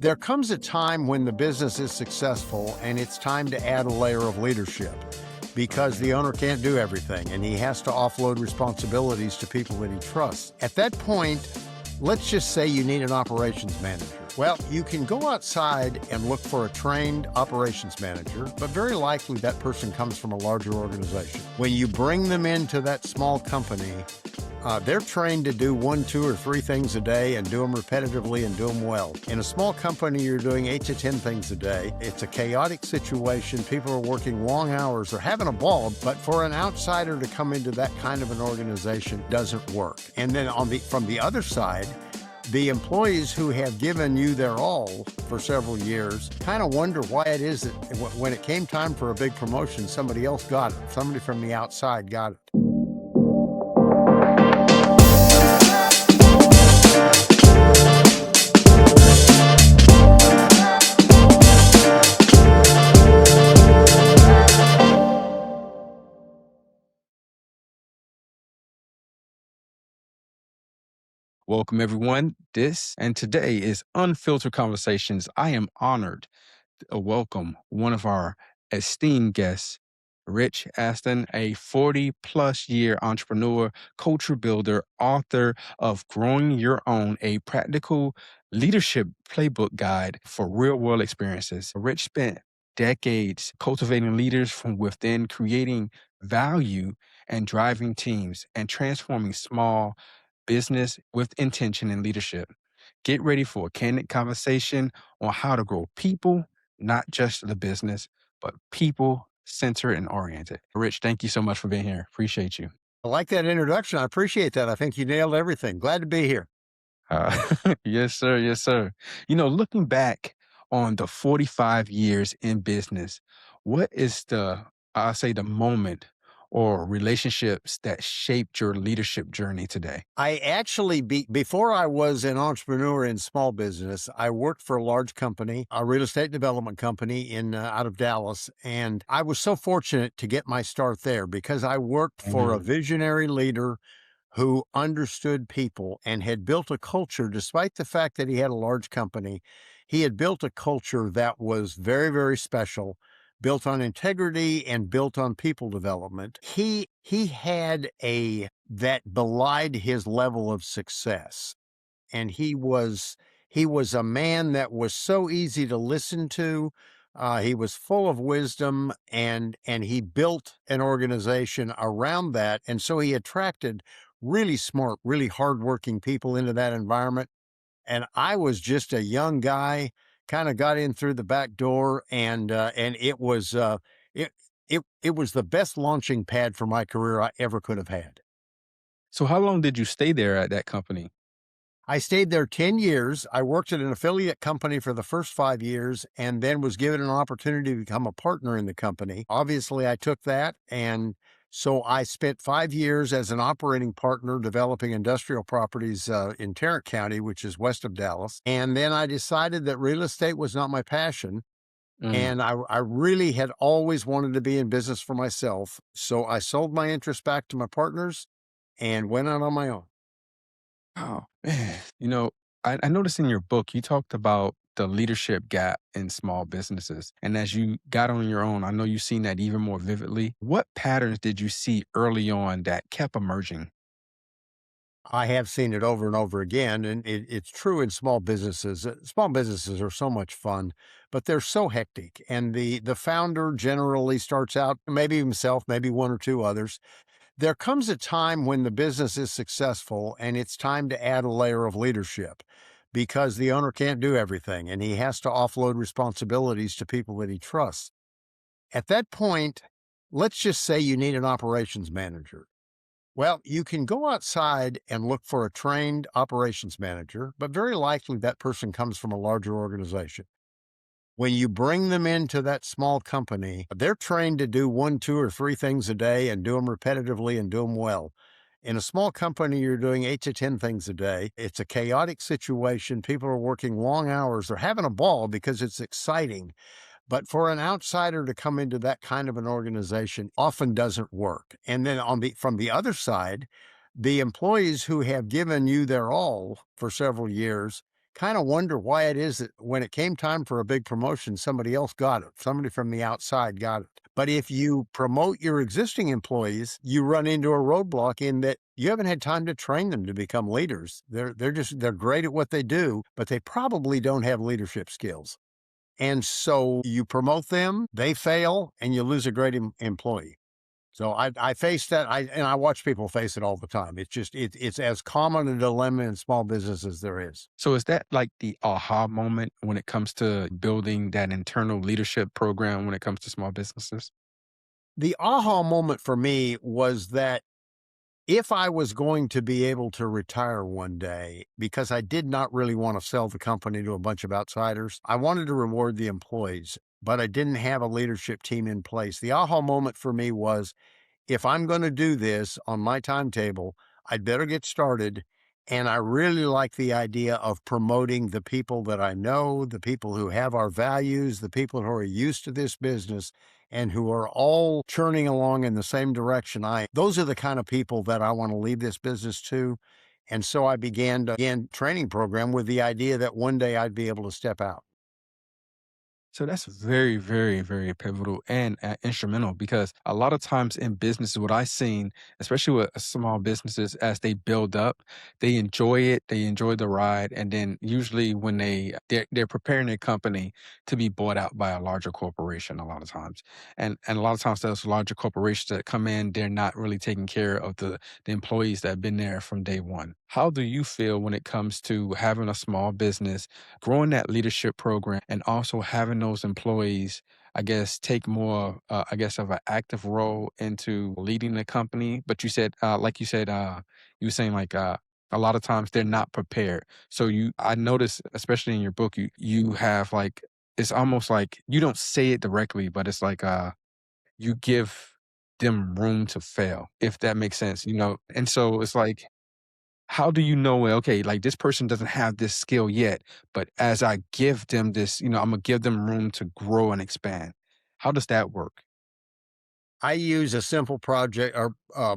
There comes a time when the business is successful and it's time to add a layer of leadership because the owner can't do everything and he has to offload responsibilities to people that he trusts. At that point, let's just say you need an operations manager. Well, you can go outside and look for a trained operations manager, but very likely that person comes from a larger organization. When you bring them into that small company, they're trained to do 1, 2, or 3 things a day and do them repetitively and do them well. In a small company, you're doing 8 to 10 things a day. It's a chaotic situation. People are working long hours. They're having a ball, but for an outsider to come into that kind of an organization doesn't work. And then from the other side, the employees who have given you their all for several years kind of wonder why it is that when it came time for a big promotion, somebody else got it. Somebody from the outside got it. Welcome, everyone. This and today is Unfiltered Conversations. I am honored to welcome one of our esteemed guests, Rich Ashton, a 40-plus year entrepreneur, culture builder, author of Growing Your Own, a practical leadership playbook guide for real-world experiences. Rich spent decades cultivating leaders from within, creating value and driving teams and transforming small business with intention and leadership. Get ready for a candid conversation on how to grow people, not just the business, but people centered and oriented. Rich, thank you so much for being here. Appreciate you. I like that introduction. I appreciate that. I think you nailed everything. Glad to be here. Yes, sir. Yes, sir. Looking back on the 45 years in business, what is I'll say, the moment or relationships that shaped your leadership journey today? I actually, before I was an entrepreneur in small business, I worked for a large company, a real estate development company out of Dallas. And I was so fortunate to get my start there because I worked for a Amen. visionary leader who understood people and had built a culture, despite the fact that he had a large company. He had built a culture that was very, very special, built on integrity and built on people development. He had that belied his level of success. And he was a man that was so easy to listen to. He was full of wisdom, and he built an organization around that. And so he attracted really smart, really hardworking people into that environment. And I was just a young guy, kind of got in through the back door, and it it was the best launching pad for my career I ever could have had. So, how long did you stay there at that company? I stayed there 10 years. I worked at an affiliate company for the first 5 years and then was given an opportunity to become a partner in the company. Obviously, I took that. And so I spent 5 years as an operating partner developing industrial properties in Tarrant County, which is west of Dallas. And then I decided that real estate was not my passion. Mm. And I really had always wanted to be in business for myself. So I sold my interest back to my partners and went out on my own. Oh, man. I noticed in your book, you talked about the leadership gap in small businesses. And as you got on your own, I know you've seen that even more vividly. What patterns did you see early on that kept emerging? I have seen it over and over again, and it's true in small businesses. Small businesses are so much fun, but they're so hectic. And the founder generally starts out, maybe himself, maybe 1 or 2 others. There comes a time when the business is successful and it's time to add a layer of leadership because the owner can't do everything and he has to offload responsibilities to people that he trusts. At that point, let's just say you need an operations manager. Well, you can go outside and look for a trained operations manager, but very likely that person comes from a larger organization. When you bring them into that small company, they're trained to do 1, 2, or 3 things a day and do them repetitively and do them well. In a small company, you're doing 8 to 10 things a day. It's a chaotic situation. People are working long hours. They're having a ball because it's exciting. But for an outsider to come into that kind of an organization often doesn't work. And then from the other side, the employees who have given you their all for several years kind of wonder why it is that when it came time for a big promotion, somebody else got it. Somebody from the outside got it. But if you promote your existing employees, you run into a roadblock in that you haven't had time to train them to become leaders. They're great at what they do, but they probably don't have leadership skills. And so you promote them, they fail, and you lose a great employee. So I face that, and I watch people face it all the time. It's as common a dilemma in small business as there is. So is that like the aha moment when it comes to building that internal leadership program when it comes to small businesses? The aha moment for me was that if I was going to be able to retire one day, because I did not really want to sell the company to a bunch of outsiders, I wanted to reward the employees, but I didn't have a leadership team in place. The aha moment for me was, if I'm going to do this on my timetable, I'd better get started. And I really like the idea of promoting the people that I know, the people who have our values, the people who are used to this business and who are all churning along in the same direction. Those are the kind of people that I want to leave this business to. And so I began to begin training program with the idea that one day I'd be able to step out. So that's very, very, very pivotal and instrumental because a lot of times in businesses, what I've seen, especially with small businesses, as they build up, they enjoy it, they enjoy the ride, and then usually when they're preparing their company to be bought out by a larger corporation, a lot of times, and a lot of times those larger corporations that come in, they're not really taking care of the employees that have been there from day one. How do you feel when it comes to having a small business, growing that leadership program, and also having those employees, I guess, take more, I guess, of an active role into leading the company? But you said, like you said, you were saying like a lot of times they're not prepared. So I noticed, especially in your book, you have like it's almost like you don't say it directly, but it's like you give them room to fail, if that makes sense, you know. And so it's like how do you know, well, okay, like this person doesn't have this skill yet, but as I give them this, I'm gonna give them room to grow and expand. How does that work? I use a simple project or a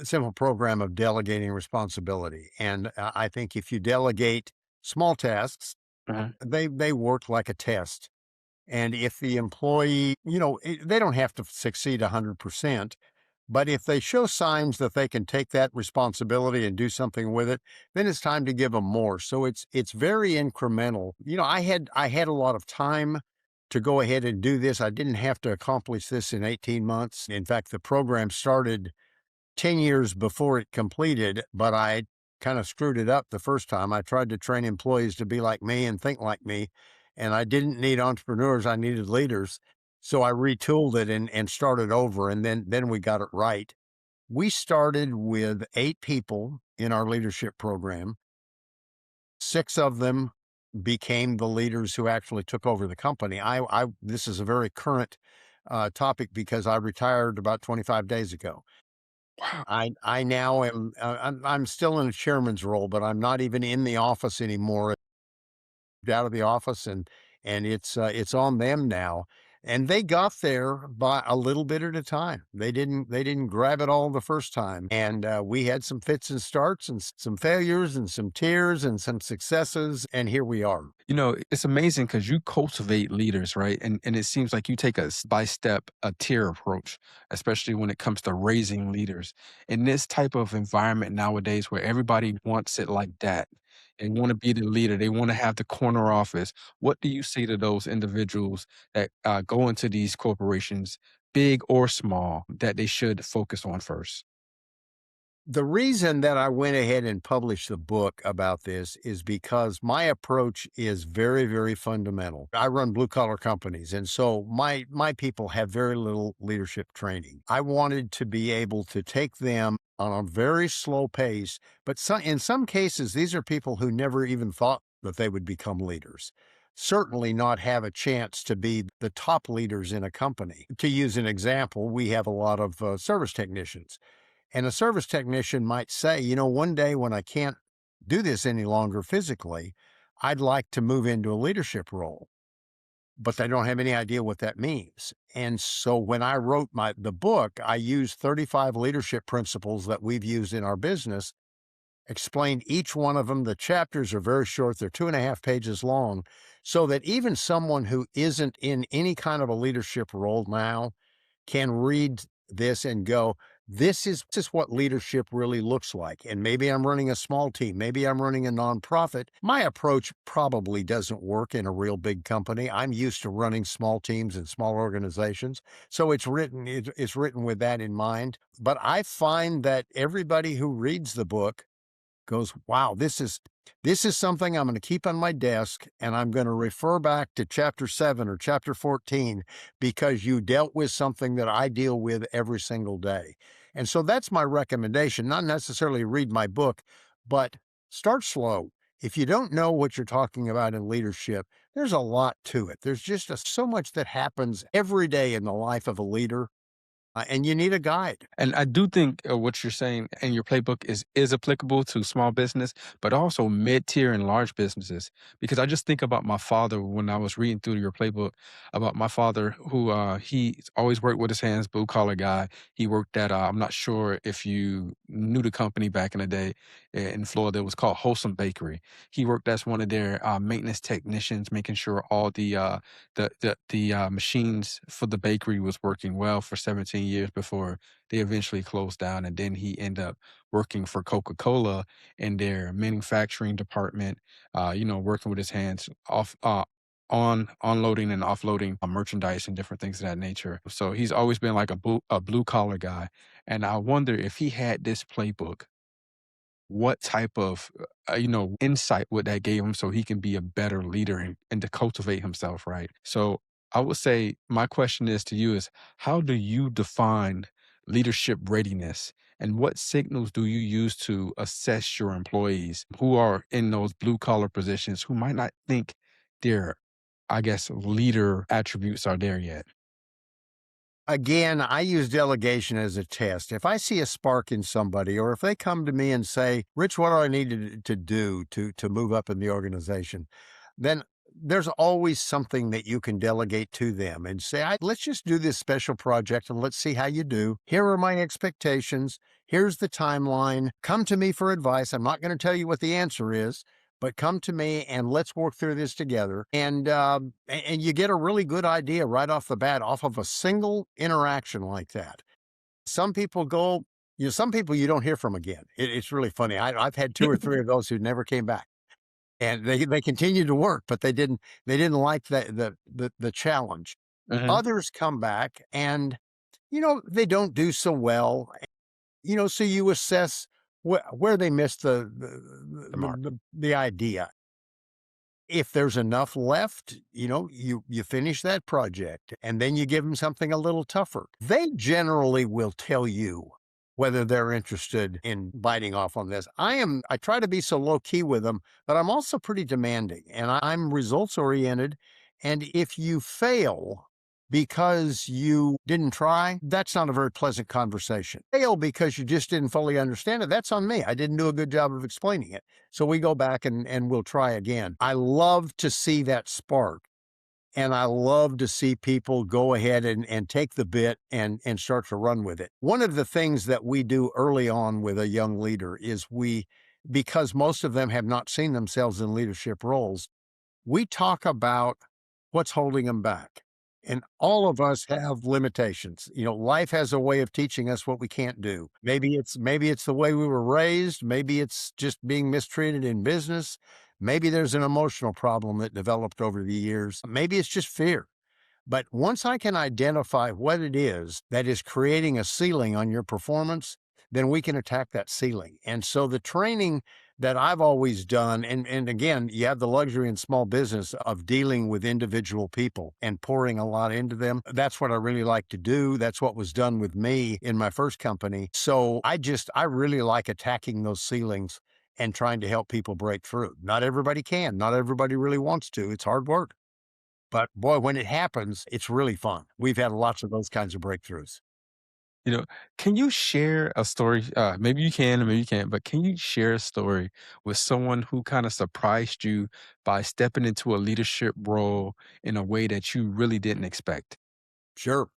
simple program of delegating responsibility. And I think if you delegate small tasks, Uh-huh. they work like a test. And if the employee, they don't have to succeed 100%, but if they show signs that they can take that responsibility and do something with it, then it's time to give them more. So it's very incremental. I had a lot of time to go ahead and do this. I didn't have to accomplish this in 18 months. In fact, the program started 10 years before it completed, but I kind of screwed it up the first time. I tried to train employees to be like me and think like me, and I didn't need entrepreneurs, I needed leaders. So I retooled it and started over, and then we got it right. We started with 8 people in our leadership program. 6 of them became the leaders who actually took over the company. I This is a very current topic because I retired about 25 days ago. Wow. I now am I'm still in a chairman's role, but I'm not even in the office anymore. Out of the office, and it's on them now. And they got there by a little bit at a time. They didn't grab it all the first time. And we had some fits and starts and some failures and some tears and some successes, and here we are. It's amazing because you cultivate leaders, right? And it seems like you take a by step, a tier approach, especially when it comes to raising leaders. In this type of environment nowadays where everybody wants it like that, they want to be the leader, they want to have the corner office. What do you say to those individuals that go into these corporations, big or small, that they should focus on first? The reason that I went ahead and published the book about this is because my approach is very, very fundamental. I run blue collar companies, and so my people have very little leadership training. I wanted to be able to take them on a very slow pace, but in some cases, these are people who never even thought that they would become leaders. Certainly not have a chance to be the top leaders in a company. To use an example, we have a lot of service technicians, and a service technician might say, one day when I can't do this any longer physically, I'd like to move into a leadership role, but they don't have any idea what that means. And so when I wrote the book, I used 35 leadership principles that we've used in our business explain each one of them. The chapters are very short, they're 2.5 pages long, so that even someone who isn't in any kind of a leadership role now can read this and go, this is what leadership really looks like. And maybe I'm running a small team, maybe I'm running a nonprofit. My approach probably doesn't work in a real big company. I'm used to running small teams and small organizations. So it's written with that in mind. But I find that everybody who reads the book goes, "Wow, this is something I'm gonna keep on my desk, and I'm gonna refer back to chapter 7 or chapter 14 because you dealt with something that I deal with every single day." And so that's my recommendation, not necessarily read my book, but start slow. If you don't know what you're talking about in leadership, there's a lot to it. There's just so much that happens every day in the life of a leader, and you need a guide. And I do think what you're saying in your playbook is applicable to small business, but also mid tier and large businesses. Because I just think about my father when I was reading through your playbook about my father, who he always worked with his hands, blue collar guy. He worked at I'm not sure if you knew the company back in the day in Florida. It was called Wholesome Bakery. He worked as one of their maintenance technicians, making sure all the machines for the bakery was working well for 17 years before they eventually closed down. And then he ended up working for Coca-Cola in their manufacturing department, working with his hands off on unloading and offloading merchandise and different things of that nature. So he's always been like a blue collar guy. And I wonder if he had this playbook, what type of insight would that give him so he can be a better leader and to cultivate himself, right? So I would say my question is to you is, how do you define leadership readiness, and what signals do you use to assess your employees who are in those blue collar positions who might not think their, I guess, leader attributes are there yet? Again, I use delegation as a test. If I see a spark in somebody, or if they come to me and say, "Rich, what do I need to do to move up in the organization?" Then there's always something that you can delegate to them and say, "Let's just do this special project and let's see how you do. Here are my expectations. Here's the timeline. Come to me for advice. I'm not going to tell you what the answer is, but come to me and let's work through this together." And you get a really good idea right off the bat off of a single interaction like that. Some people go, some people you don't hear from again. It's really funny. I've had two or three of those who never came back, and they continued to work, but they didn't like the challenge. Hmm. Others come back and they don't do so well. So you assess where they missed The mark. the idea. If there's enough left, you finish that project and then you give them something a little tougher. They generally will tell you whether they're interested in biting off on this. I try to be so low key with them, but I'm also pretty demanding and I'm results oriented. And if you fail because you didn't try, that's not a very pleasant conversation. Fail because you just didn't fully understand it. That's on me. I didn't do a good job of explaining it. So we go back and we'll try again. I love to see that spark. And I love to see people go ahead and take the bit and start to run with it. One of the things that we do early on with a young leader is because most of them have not seen themselves in leadership roles, we talk about what's holding them back. And all of us have limitations. Life has a way of teaching us what we can't do. Maybe it's the way we were raised, maybe it's just being mistreated in business, maybe there's an emotional problem that developed over the years, maybe it's just fear. But once I can identify what it is that is creating a ceiling on your performance, then we can attack that ceiling. And so the training that I've always done, and again, you have the luxury in small business of dealing with individual people and pouring a lot into them. That's what I really like to do. That's what was done with me in my first company. So I really like attacking those ceilings and trying to help people break through. Not everybody can, not everybody really wants to. It's hard work. But boy, when it happens, it's really fun. We've had lots of those kinds of breakthroughs. You know, can you share a story? Maybe you can, or maybe you can't, but can you share a story with someone who kind of surprised you by stepping into a leadership role in a way that you really didn't expect? Sure.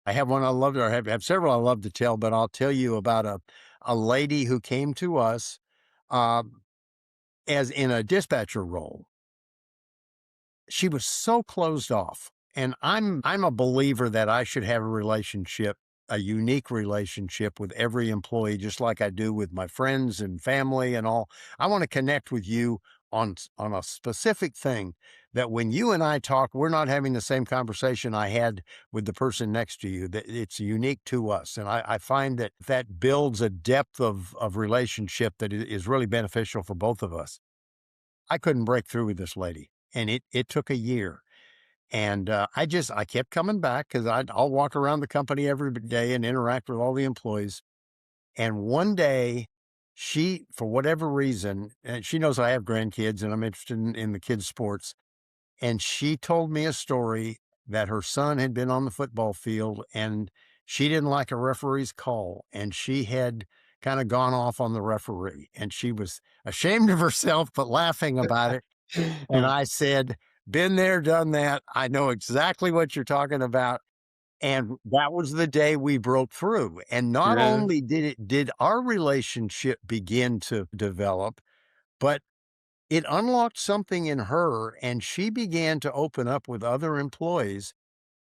I have one I love to, or have several I love to tell, but I'll tell you about a lady who came to us. um, as in a dispatcher role, she was so closed off. And I'm a believer that I should have a relationship, a unique relationship with every employee, just like I do with my friends and family and all. I want to connect with you on a specific thing that when you and I talk, we're not having the same conversation I had with the person next to you. That it's unique to us, and I find that that builds a depth of relationship that is really beneficial for both of us. I couldn't break through with this lady, and it took a year. And I kept coming back because I'll walk around the company every day and interact with all the employees. And one day, she, for whatever reason, and she knows I have grandkids and I'm interested in the kids' sports. And she told me a story that her son had been on the football field and she didn't like a referee's call. And she had kind of gone off on the referee. And she was ashamed of herself, but laughing about it. And I said, "Been there, done that. I know exactly what you're talking about." And that was the day we broke through. And not Yeah. only did our relationship begin to develop, but it unlocked something in her and she began to open up with other employees.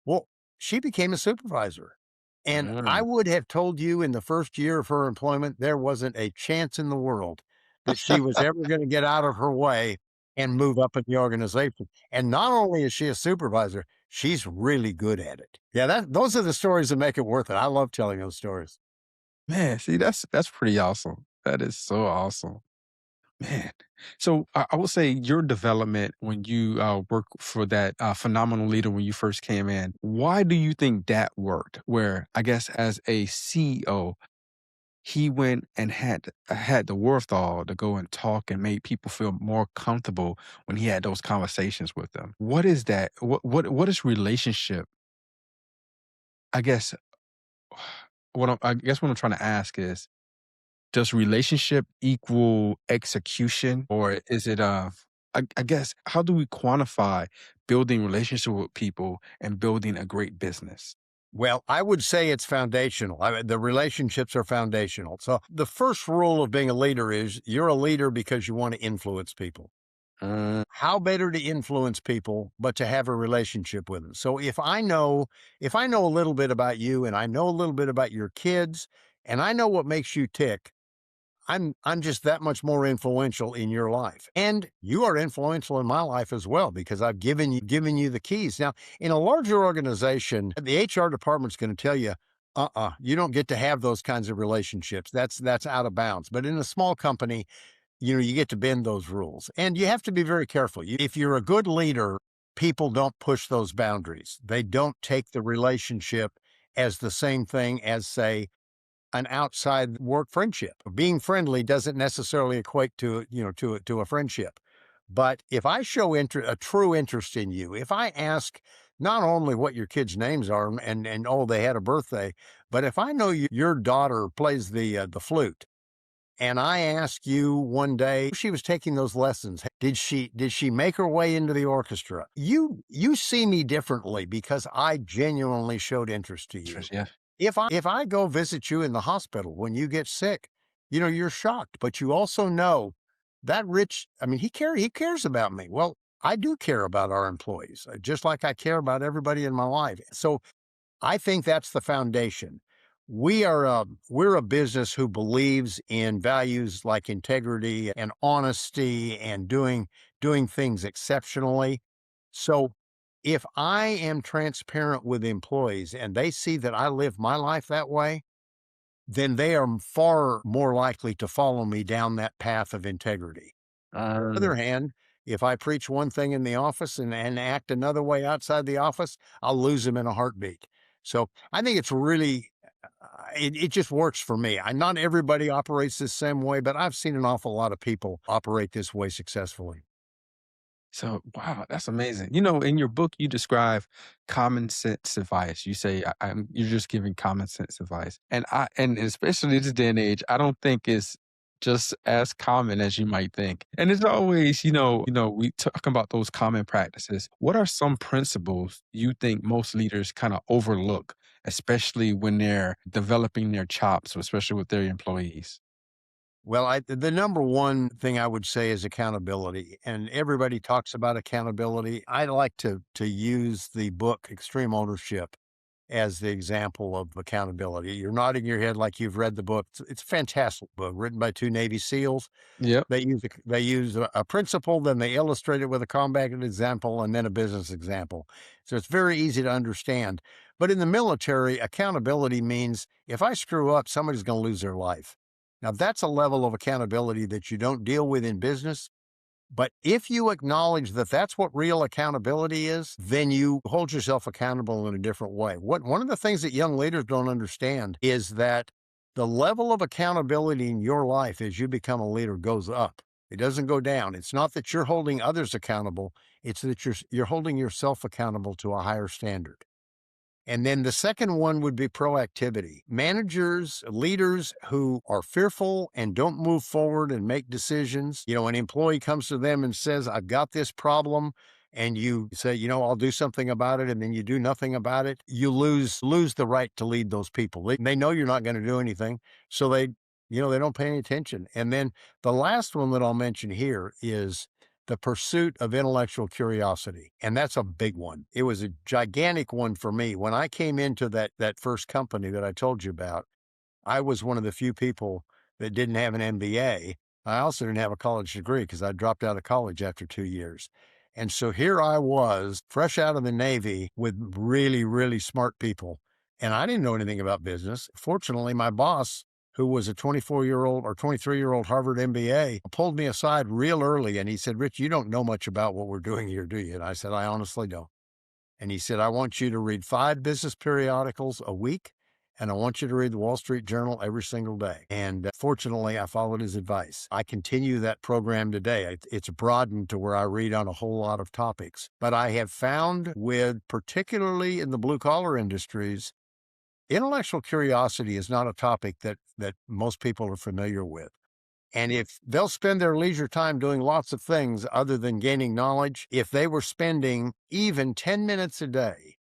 Well, she became a supervisor. And I Mm. would have told you in the first year of her employment, there wasn't a chance in the world that she was ever going to get out of her way and move up in the organization. And not only is she a supervisor, she's really good at it. Yeah, those are the stories that make it worth it. I love telling those stories. Man, see, that's pretty awesome. That is so awesome. Man. So I would say your development when you work for that phenomenal leader when you first came in, why do you think that worked? Where I guess as a CEO, he went and had the wherewithal to go and talk and made people feel more comfortable when he had those conversations with them. What is that? What is relationship? I guess I guess what I'm trying to ask is, does relationship equal execution, or is it, I guess, how do we quantify building relationship with people and building a great business? Well, I would say it's foundational. The relationships are foundational. So the first rule of being a leader is you're a leader because you want to influence people. Mm, How better to influence people but to have a relationship with them? So if I know a little bit about you and I know a little bit about your kids and I know what makes you tick, I'm just that much more influential in your life. And you are influential in my life as well because I've given you the keys. Now, in a larger organization, the HR department's going to tell you, you don't get to have those kinds of relationships. That's out of bounds. But in a small company, you get to bend those rules. And you have to be very careful. If you're a good leader, people don't push those boundaries. They don't take the relationship as the same thing as, say, an outside work friendship. Being friendly doesn't necessarily equate to a friendship. But if I show a true interest in you, if I ask not only what your kids' names are and oh they had a birthday, but if I know your daughter plays the flute and I ask you one day, she was taking those lessons. Did she make her way into the orchestra? You see me differently because I genuinely showed interest to you. yeah. If I go visit you in the hospital when you get sick, you're shocked, but you also know that Rich, I mean, he cares about me. Well, I do care about our employees, just like I care about everybody in my life. So I think that's the foundation. We're a business who believes in values like integrity and honesty and doing things exceptionally. So if I am transparent with employees and they see that I live my life that way, then they are far more likely to follow me down that path of integrity. Um, Other hand, if I preach one thing in the office and act another way outside the office, I'll lose them in a heartbeat. So I think it's really, it just works for me. Not everybody operates the same way, but I've seen an awful lot of people operate this way successfully. so wow, that's amazing. You know, in your book, you describe common sense advice. You say you're just giving common sense advice, and especially this day and age, I don't think it's just as common as you might think. And it's always, we talk about those common practices. What are some principles you think most leaders kind of overlook, especially when they're developing their chops, especially with their employees? Well, the number one thing I would say is accountability, and everybody talks about accountability. I like to use the book Extreme Ownership as the example of accountability. You're nodding your head like you've read the book. It's a fantastic book written by 2 Navy SEALs. Yep. They use a principle, then they illustrate it with a combative example, and then a business example. So it's very easy to understand. But in the military, accountability means if I screw up, somebody's going to lose their life. Now, that's a level of accountability that you don't deal with in business. But if you acknowledge that that's what real accountability is, then you hold yourself accountable in a different way. One of the things that young leaders don't understand is that the level of accountability in your life as you become a leader goes up. It doesn't go down. It's not that you're holding others accountable, it's that you're holding yourself accountable to a higher standard. And then the second one would be proactivity. Managers, leaders who are fearful and don't move forward and make decisions. An employee comes to them and says, I've got this problem. And you say, I'll do something about it. And then you do nothing about it. You lose the right to lead those people. They know you're not going to do anything. So they don't pay any attention. And then the last one that I'll mention here is the pursuit of intellectual curiosity, and that's a big one. It was a gigantic one for me. When I came into that first company that I told you about, I was one of the few people that didn't have an MBA. I also didn't have a college degree because I dropped out of college after 2 years. And so here I was, fresh out of the Navy with really, really smart people. And I didn't know anything about business. Fortunately, my boss, who was a 24-year-old or 23-year-old Harvard MBA, pulled me aside real early and he said, Rich, you don't know much about what we're doing here, do you? And I said, I honestly don't. And he said, I want you to read 5 business periodicals a week, and I want you to read the Wall Street Journal every single day. And fortunately, I followed his advice. I continue that program today. It's broadened to where I read on a whole lot of topics. But I have found particularly in the blue collar industries, intellectual curiosity is not a topic that most people are familiar with. And if they'll spend their leisure time doing lots of things other than gaining knowledge, if they were spending even 10 minutes a day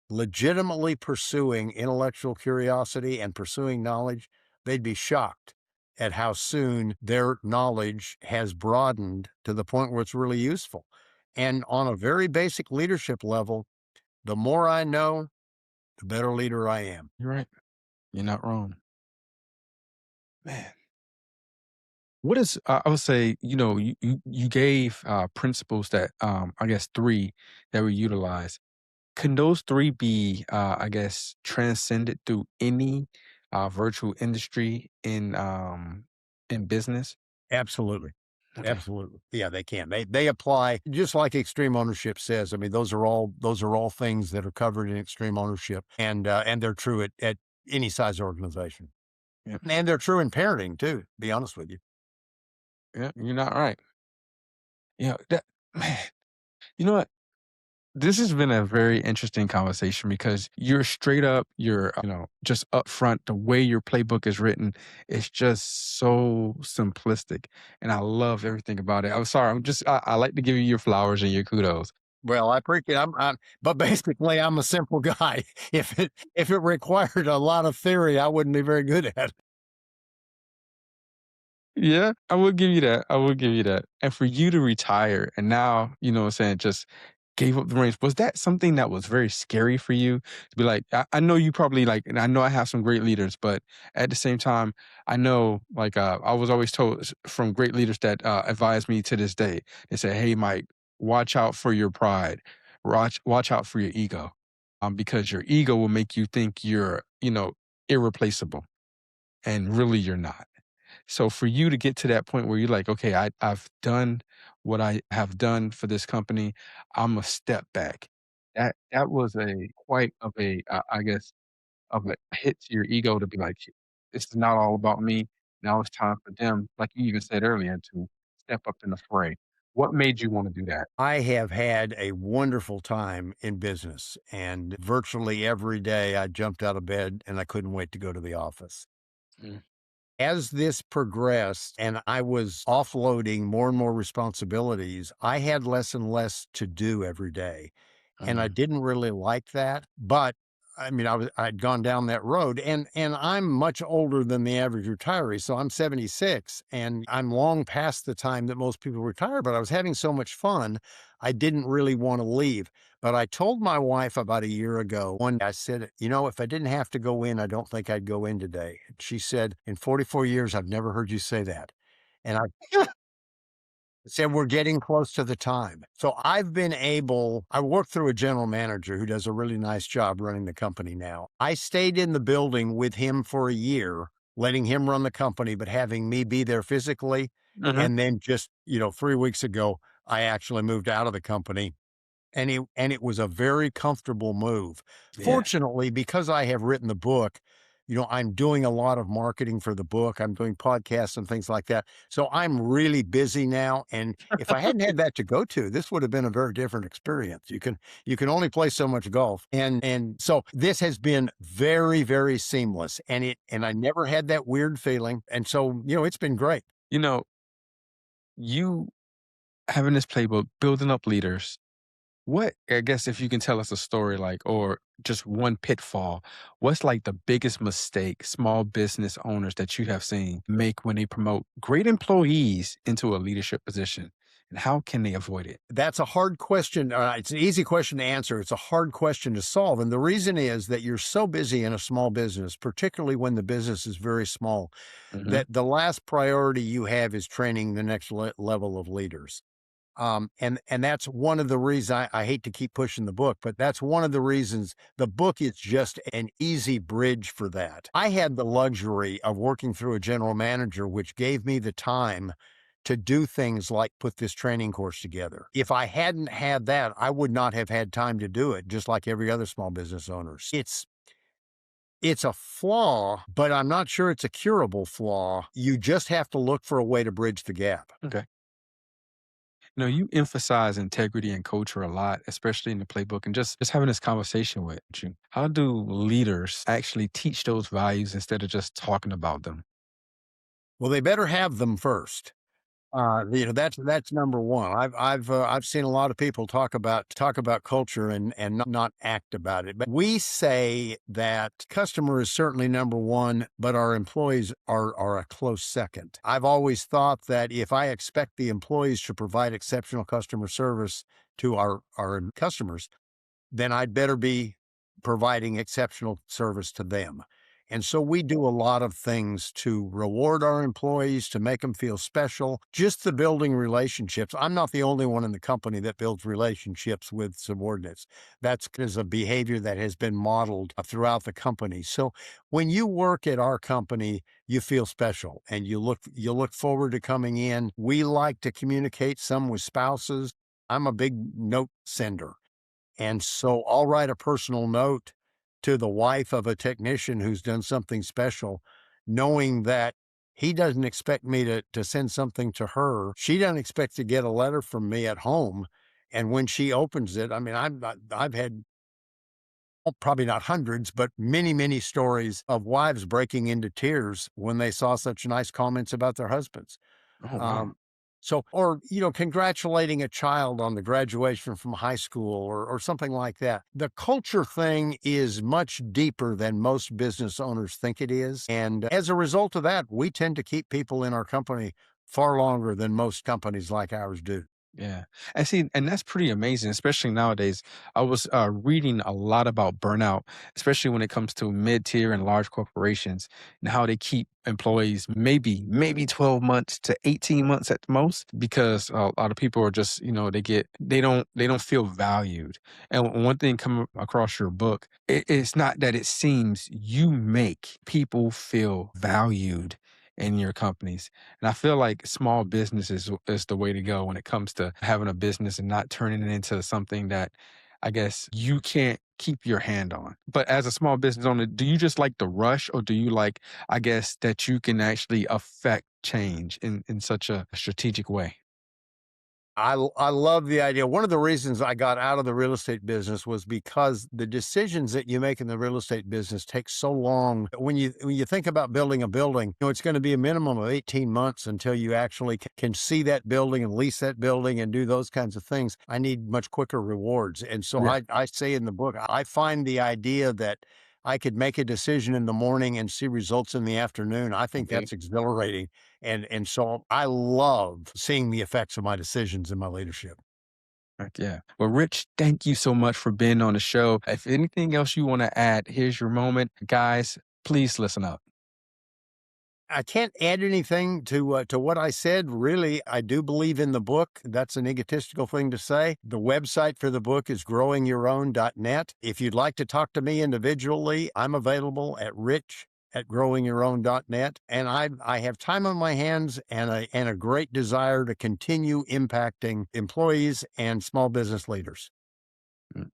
legitimately pursuing intellectual curiosity and pursuing knowledge, they'd be shocked at how soon their knowledge has broadened to the point where it's really useful. And on a very basic leadership level, the more I know, the better leader I am. You're right. You're not wrong. Man. What is I would say, you gave principles that I guess three that we utilize. Can those three be I guess transcended through any virtual industry in business? Absolutely. Okay. Absolutely. Yeah, they can. They apply just like extreme ownership says. I mean, those are all things that are covered in extreme ownership, and they're true at any size organization. Yeah. And they're true in parenting too, to be honest with you. Yeah, you're not right. That man, you know what? This has been a very interesting conversation because you're straight up, you're, just upfront. The way your playbook is written is just so simplistic. And I love everything about it. I'm sorry. I like to give you your flowers and your kudos. Well, I appreciate but basically I'm a simple guy. If it required a lot of theory, I wouldn't be very good at it. Yeah, I will give you that. I will give you that. And for you to retire and now, what I'm saying, just gave up the reins, was that something that was very scary for you to be like, I know you probably like, and I know I have some great leaders, but at the same time, I know like, I was always told from great leaders that advise me to this day, they say, hey, Mike, watch out for your pride, watch out for your ego, because your ego will make you think you're, irreplaceable and really you're not. So for you to get to that point where you're like, okay, I've done what I have done for this company, I'm a step back. That was a quite of a, I guess, of a hit to your ego to be like, this is not all about me. Now it's time for them, like you even said earlier, to step up in the fray. What made you want to do that? I have had a wonderful time in business, and virtually every day I jumped out of bed and I couldn't wait to go to the office. Mm, As this progressed and I was offloading more and more responsibilities, I had less and less to do every day. And I mm, didn't really like that. But I'd gone down that road, and I'm much older than the average retiree. So I'm 76, and I'm long past the time that most people retire, but I was having so much fun, I didn't really want to leave. But I told my wife about a year ago, one day I said, if I didn't have to go in, I don't think I'd go in today. She said, in 44 years, I've never heard you say that. And I said, we're getting close to the time. So I work through a general manager who does a really nice job running the company now. I stayed in the building with him for a year, letting him run the company, but having me be there physically. Mhm. And then just, 3 weeks ago, I actually moved out of the company, and it was a very comfortable move. Yeah. Fortunately, because I have written the book, I'm doing a lot of marketing for the book. I'm doing podcasts and things like that. So I'm really busy now. And if I hadn't had that to go to, this would have been a very different experience. You can only play so much golf. And so this has been very, very seamless. And I never had that weird feeling. And so, it's been great. You know, you having this playbook, building up leaders. What I guess if you can tell us a story like or just one pitfall, what's like the biggest mistake small business owners that you have seen make when they promote great employees into a leadership position? And how can they avoid it? That's a hard question. It's an easy question to answer. It's a hard question to solve. And the reason is that you're so busy in a small business, particularly when the business is very small, Mhm. that the last priority you have is training the next level of leaders. And that's one of the reasons I hate to keep pushing the book, but that's one of the reasons the book is just an easy bridge for that. I had the luxury of working through a general manager, which gave me the time to do things like put this training course together. If I hadn't had that, I would not have had time to do it, just like every other small business owner. It's a flaw, but I'm not sure it's a curable flaw. You just have to look for a way to bridge the gap. Okay. You emphasize integrity and culture a lot, especially in the playbook and just having this conversation with you. How do leaders actually teach those values instead of just talking about them? Well, they better have them first. That's number one. I've seen a lot of people talk about culture and not act about it. But we say that customer is certainly number one, but our employees are a close second. I've always thought that if I expect the employees to provide exceptional customer service to our customers, then I'd better be providing exceptional service to them. And so we do a lot of things to reward our employees, to make them feel special, just the building relationships. I'm not the only one in the company that builds relationships with subordinates. That's is a behavior that has been modeled throughout the company. So when you work at our company, you feel special and you look forward to coming in. We like to communicate some with spouses. I'm a big note sender. And so I'll write a personal note to the wife of a technician who's done something special, knowing that he doesn't expect me to send something to her. She doesn't expect to get a letter from me at home. And when she opens it, I mean, I've had probably not hundreds, but many, many stories of wives breaking into tears when they saw such nice comments about their husbands. Oh, wow. Um, or congratulating a child on the graduation from high school or something like that. The culture thing is much deeper than most business owners think it is. And as a result of that, we tend to keep people in our company far longer than most companies like ours do. Yeah. And see, and that's pretty amazing, especially nowadays. I was reading a lot about burnout, especially when it comes to mid-tier and large corporations and how they keep employees maybe 12 months to 18 months at the most because a lot of people are just, they don't feel valued. And one thing coming across your book, it's not that it seems you make people feel valued in your companies. And I feel like small business is the way to go when it comes to having a business and not turning it into something that I guess you can't keep your hand on. But as a small business owner, do you just like the rush or do you like, I guess, that you can actually affect change in such a strategic way? I love the idea. One of the reasons I got out of the real estate business was because the decisions that you make in the real estate business take so long. When you think about building a building, it's going to be a minimum of 18 months until you actually can see that building and lease that building and do those kinds of things. I need much quicker rewards. And so Yeah. I say in the book, I find the idea that I could make a decision in the morning and see results in the afternoon. I think Okay. that's exhilarating. And so I love seeing the effects of my decisions in my leadership. Heck yeah. Well, Rich, thank you so much for being on the show. If anything else you want to add, here's your moment. Guys, please listen up. I can't add anything to what I said. Really, I do believe in the book. That's an egotistical thing to say. The website for the book is growingyourown.net. If you'd like to talk to me individually, I'm available at rich@growingyourown.net. And I have time on my hands and a great desire to continue impacting employees and small business leaders. Mm.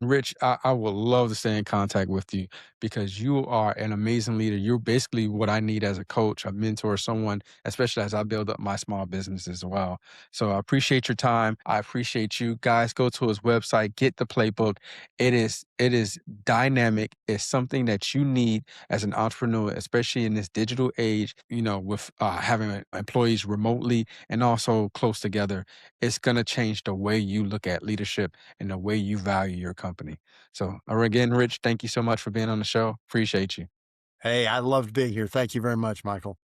Rich, I would love to stay in contact with you because you are an amazing leader. You're basically what I need as a coach, a mentor, someone, especially as I build up my small business as well. So I appreciate your time. I appreciate you. Guys, go to his website, get the playbook. It is dynamic. It's something that you need as an entrepreneur, especially in this digital age, with having employees remotely and also close together. It's going to change the way you look at leadership and the way you value your company. So, again, Rich, thank you so much for being on the show. Appreciate you. Hey, I loved being here. Thank you very much, Michael.